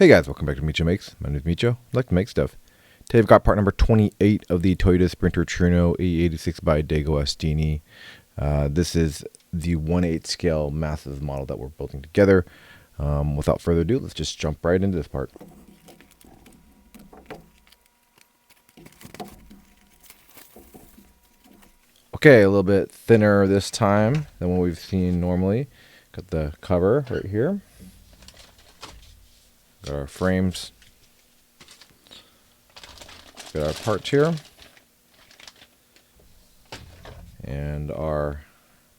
Hey guys, welcome back to Micho Makes. My name is Micho. I like to make stuff. Today I've got part number 28 of the Toyota Sprinter Trueno AE86 by DeAgostini. This is the 1/8 scale massive model that we're building together. Without further ado, let's just jump right into this part. Okay, a little bit thinner this time than what we've seen normally. Got the cover right here. Got our frames. Got our parts here. And our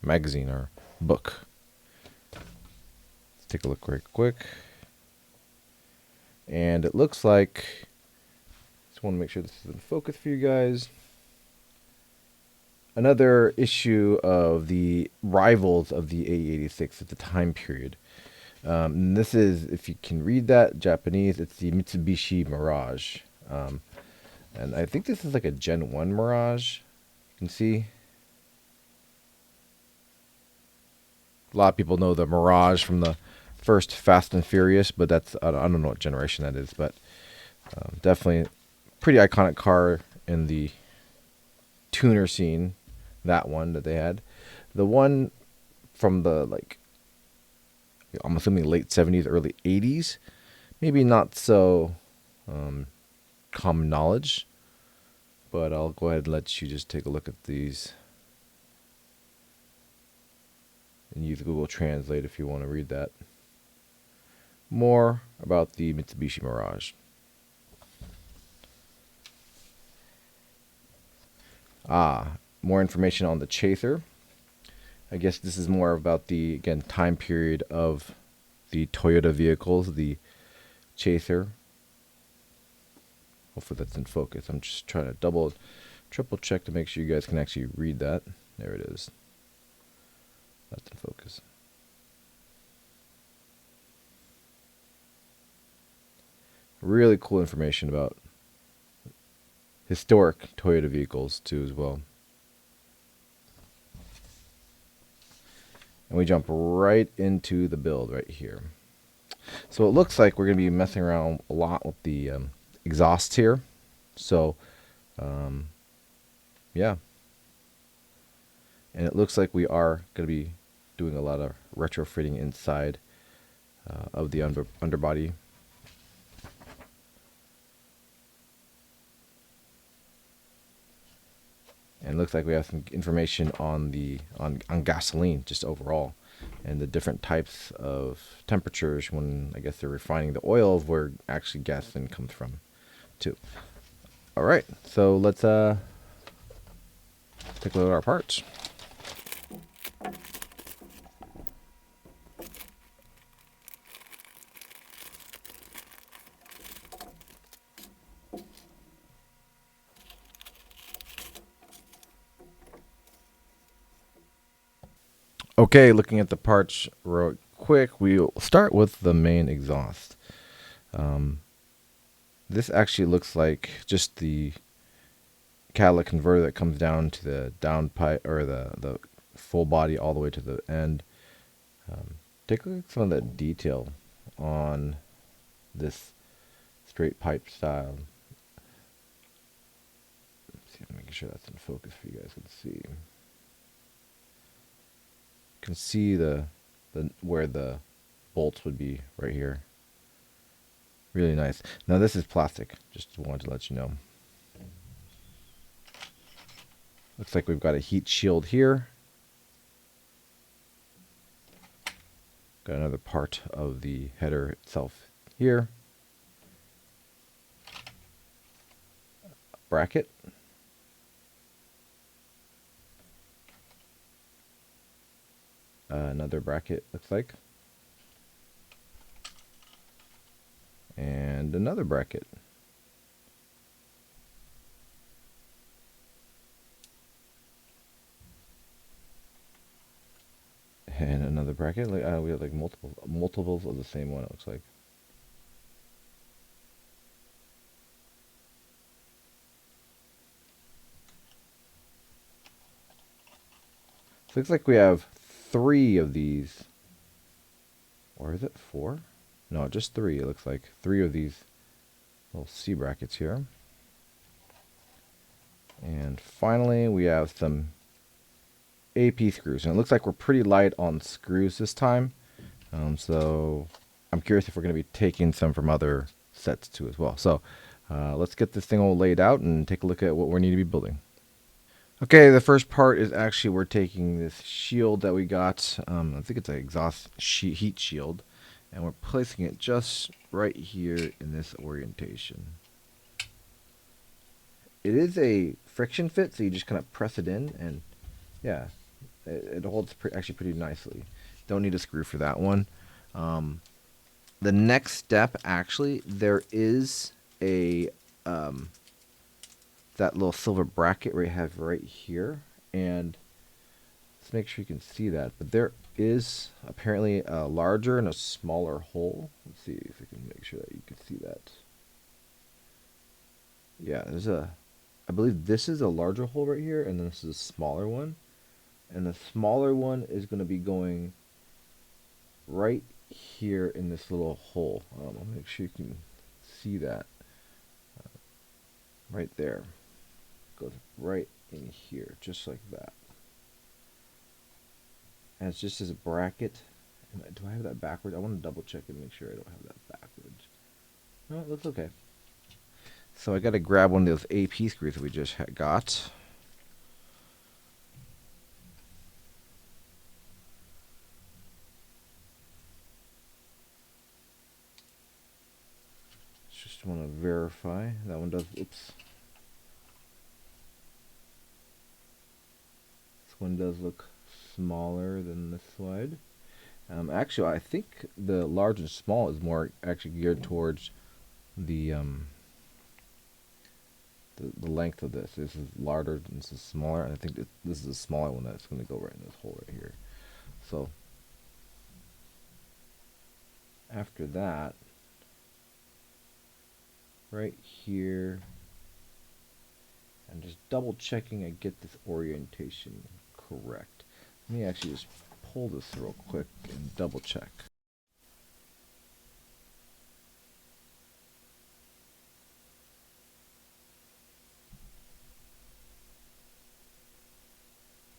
magazine, our book. Let's take a look right quick. And it looks like, just want to make sure this is in focus for you guys. Another issue of the rivals of the AE86 at the time period. And this is, if you can read that Japanese, it's the Mitsubishi Mirage. And I think this is like a Gen 1 Mirage. You can see. A lot of people know the Mirage from the first Fast and Furious, but that's, I don't know what generation that is, but definitely pretty iconic car in the tuner scene. That one that they had. The one from the, like, I'm assuming late 70s, early 80s, maybe not so common knowledge, but I'll go ahead and let you just take a look at these and use Google Translate if you want to read that. More about the Mitsubishi Mirage. More information on the Chaser. I guess this is more about the, again, time period of the Toyota vehicles, the Chaser. Hopefully that's in focus. I'm just trying to triple check to make sure you guys can actually read that. There it is. That's in focus. Really cool information about historic Toyota vehicles too as well. And we jump right into the build right here. So it looks like we're going to be messing around a lot with the exhausts here. So, yeah. And it looks like we are going to be doing a lot of retrofitting inside of the underbody. And it looks like we have some information on on gasoline just overall, and the different types of temperatures when, I guess, they're refining the oil of where actually gasoline comes from too. All right, so let's take a look at our parts. Okay, looking at the parts real quick, we'll start with the main exhaust. This actually looks like just the catalytic converter that comes down to the downpipe, or the full body all the way to the end. Take a look at some of the detail on this straight pipe style. Let's see, making sure that's in focus for you guys can see. Can see the where the bolts would be right here. Really nice. Now this is plastic. Just wanted to let you know. Looks like we've got a heat shield here. Got another part of the header itself here. Bracket. Another bracket, looks like. And another bracket. And another bracket. Like, we have like multiples of the same one, it looks like. So looks like we have 3 of these. Or is it 4? No, just three. It looks like three of these little C brackets here. And finally, we have some AP screws. And it looks like we're pretty light on screws this time. So I'm curious if we're going to be taking some from other sets too as well. So let's get this thing all laid out and take a look at what we need to be building. Okay, the first part is actually we're taking this shield that we got. I think it's an heat shield. And we're placing it just right here in this orientation. It is a friction fit, so you just kind of press it in, and yeah, it holds actually pretty nicely. Don't need a screw for that one. The next step, actually, there is a that little silver bracket we have right here, and let's make sure you can see that. But there is apparently a larger and a smaller hole. Let's see if we can make sure that you can see that. Yeah, I believe this is a larger hole right here, and then this is a smaller one. And the smaller one is going to be going right here in this little hole. I'll make sure you can see that. Right there. Goes right in here, just like that. And it's just as a bracket. Do I have that backwards? I want to double check and make sure I don't have that backwards. No, it looks okay. So I got to grab one of those AP screws that we just got. Just want to verify that one does. Oops. This one does look smaller than this slide. Actually, I think the large and small is more actually geared towards the length of this. This is larger and this is smaller. And I think this is a smaller one that's going to go right in this hole right here. So after that, right here, I'm just double checking I get this orientation correct. Let me actually just pull this real quick and double check.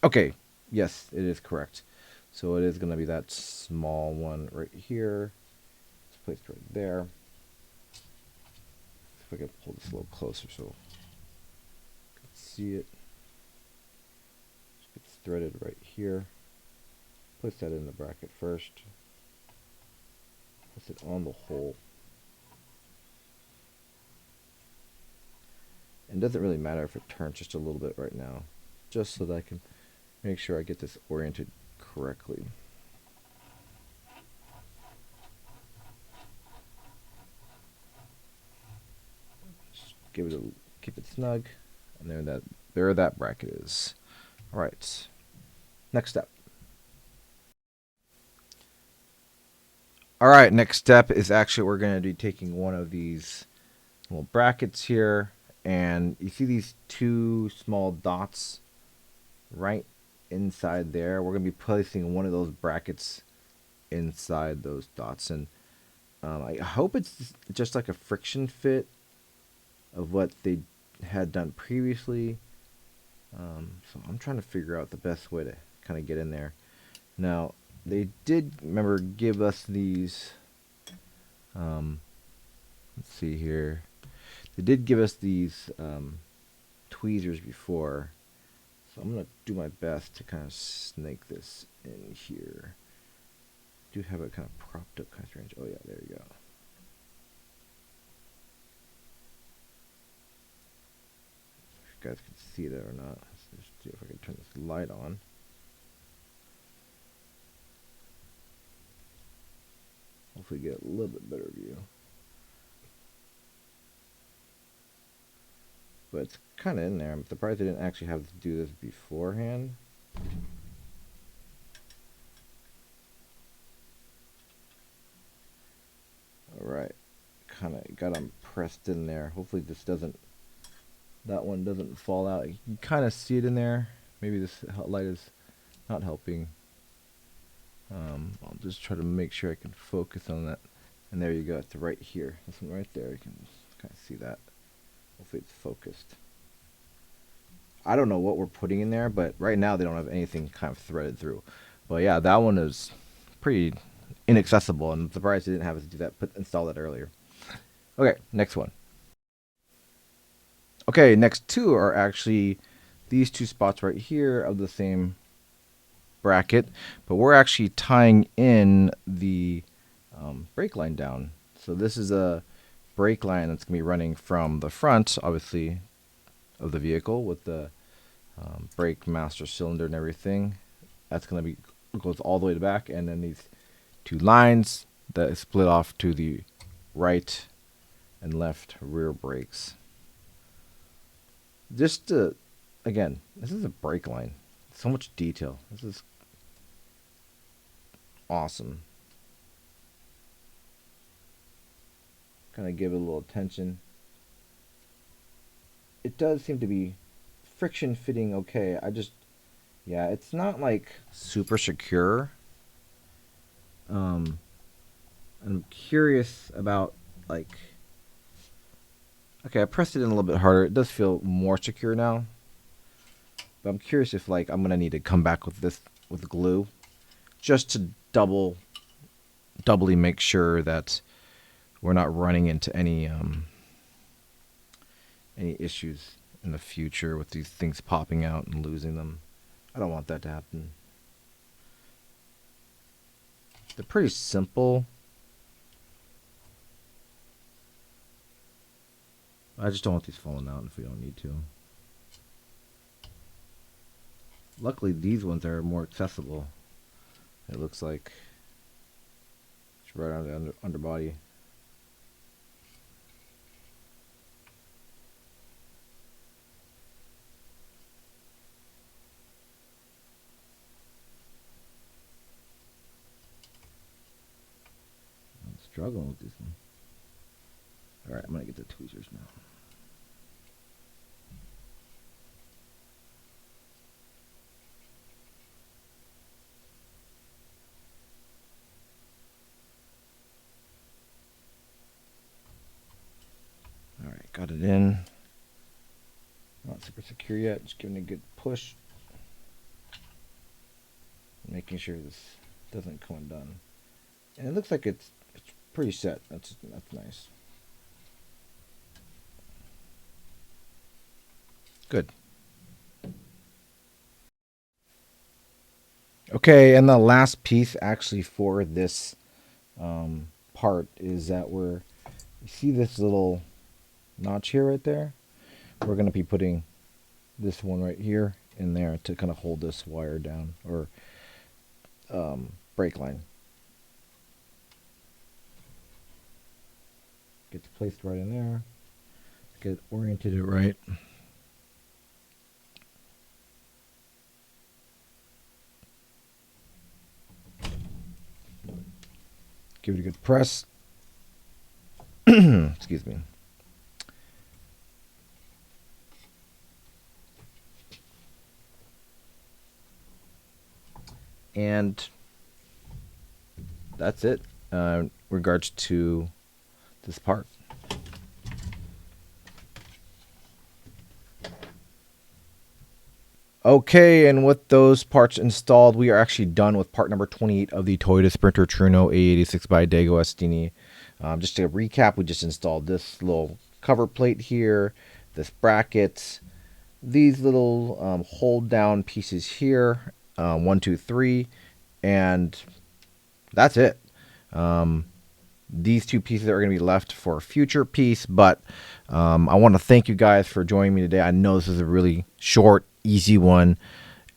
Okay, yes, it is correct. So it is going to be that small one right here. It's placed right there. If I can pull this a little closer so you can see it. It's threaded right here. Place that in the bracket first. Place it on the hole. And it doesn't really matter if it turns just a little bit right now, just so that I can make sure I get this oriented correctly. Just keep it snug, and there that bracket is. All right, next step. All right, next step is actually we're going to be taking one of these little brackets here, and you see these two small dots right inside there. We're going to be placing one of those brackets inside those dots, and I hope it's just like a friction fit of what they had done previously. So I'm trying to figure out the best way to kind of get in there. Now, they did, remember, give us these, let's see here. They did give us these tweezers before. So I'm going to do my best to kind of snake this in here. Do have it kind of propped up kind of strange. Oh yeah, there you go. If you guys can see that or not. Let's just see if I can turn this light on. Hopefully get a little bit better view. But it's kind of in there. I'm surprised they didn't actually have to do this beforehand. Alright, kind of got them pressed in there. Hopefully that one doesn't fall out. You can kind of see it in there. Maybe this light is not helping. I'll just try to make sure I can focus on that And there you go. It's right here. This one right there. You can kind of see that. Hopefully it's focused. I don't know what we're putting in there, but right now they don't have anything kind of threaded through. But yeah, that one is pretty inaccessible, and I'm surprised they didn't have us do that. Install that earlier. Okay, next one. Okay, next two are actually these two spots right here of the same bracket, but we're actually tying in the brake line down. So this is a brake line that's going to be running from the front, obviously, of the vehicle with the brake master cylinder and everything. That's going to be goes all the way to the back, and then these two lines that is split off to the right and left rear brakes. Just again, this is a brake line. So much detail. This is awesome. Kind of give it a little attention. It does seem to be friction fitting okay. Yeah, it's not like super secure. I'm curious about like. Okay, I pressed it in a little bit harder. It does feel more secure now. But I'm curious if like I'm gonna need to come back with this with glue, just to doubly make sure that we're not running into any issues in the future with these things popping out and losing them. I don't want that to happen. They're pretty simple. I just don't want these falling out if we don't need to. Luckily, these ones are more accessible. It looks like it's right on the underbody. I'm struggling with this one. All right, I'm gonna get the tweezers now. All right, got it in. Not super secure yet. Just giving it a good push, making sure this doesn't come undone. And it looks like it's pretty set. That's nice. Good. Okay, and the last piece actually for this part is that you see this little notch here right there? We're going to be putting this one right here in there to kind of hold this wire down, or brake line. Gets placed right in there. Get oriented it right. Give it a good press. Excuse me. And that's it in regards to this part. Okay, and with those parts installed, we are actually done with part number 28 of the Toyota Sprinter Trueno AE86 by DeAgostini. Just to recap, we just installed this little cover plate here, this bracket, these little hold down pieces here, 1, 2, 3, and that's it. These two pieces are going to be left for a future piece, but I want to thank you guys for joining me today. I know this is a really short, easy one.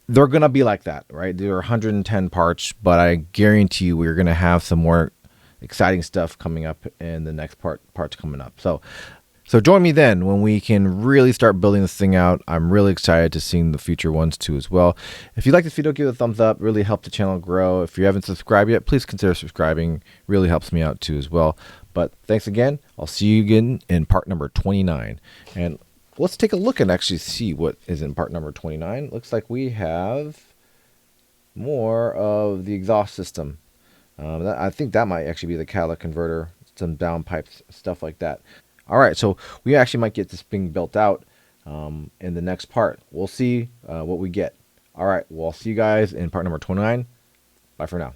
They're going to be like that, right? There are 110 parts, but I guarantee you we're going to have some more exciting stuff coming up in the next parts coming up. So join me then when we can really start building this thing out. I'm really excited to seeing the future ones too as well. If you like this video, give it a thumbs up. Really help the channel grow. If you haven't subscribed yet, please consider subscribing. Really helps me out too as well. But thanks again. I'll see you again in part number 29. And let's take a look and actually see what is in part number 29. Looks like we have more of the exhaust system. I think that might actually be the catalytic converter. some downpipes, stuff like that. All right, so we actually might get this thing built out in the next part. We'll see what we get. All right, well, I'll see you guys in part number 29. Bye for now.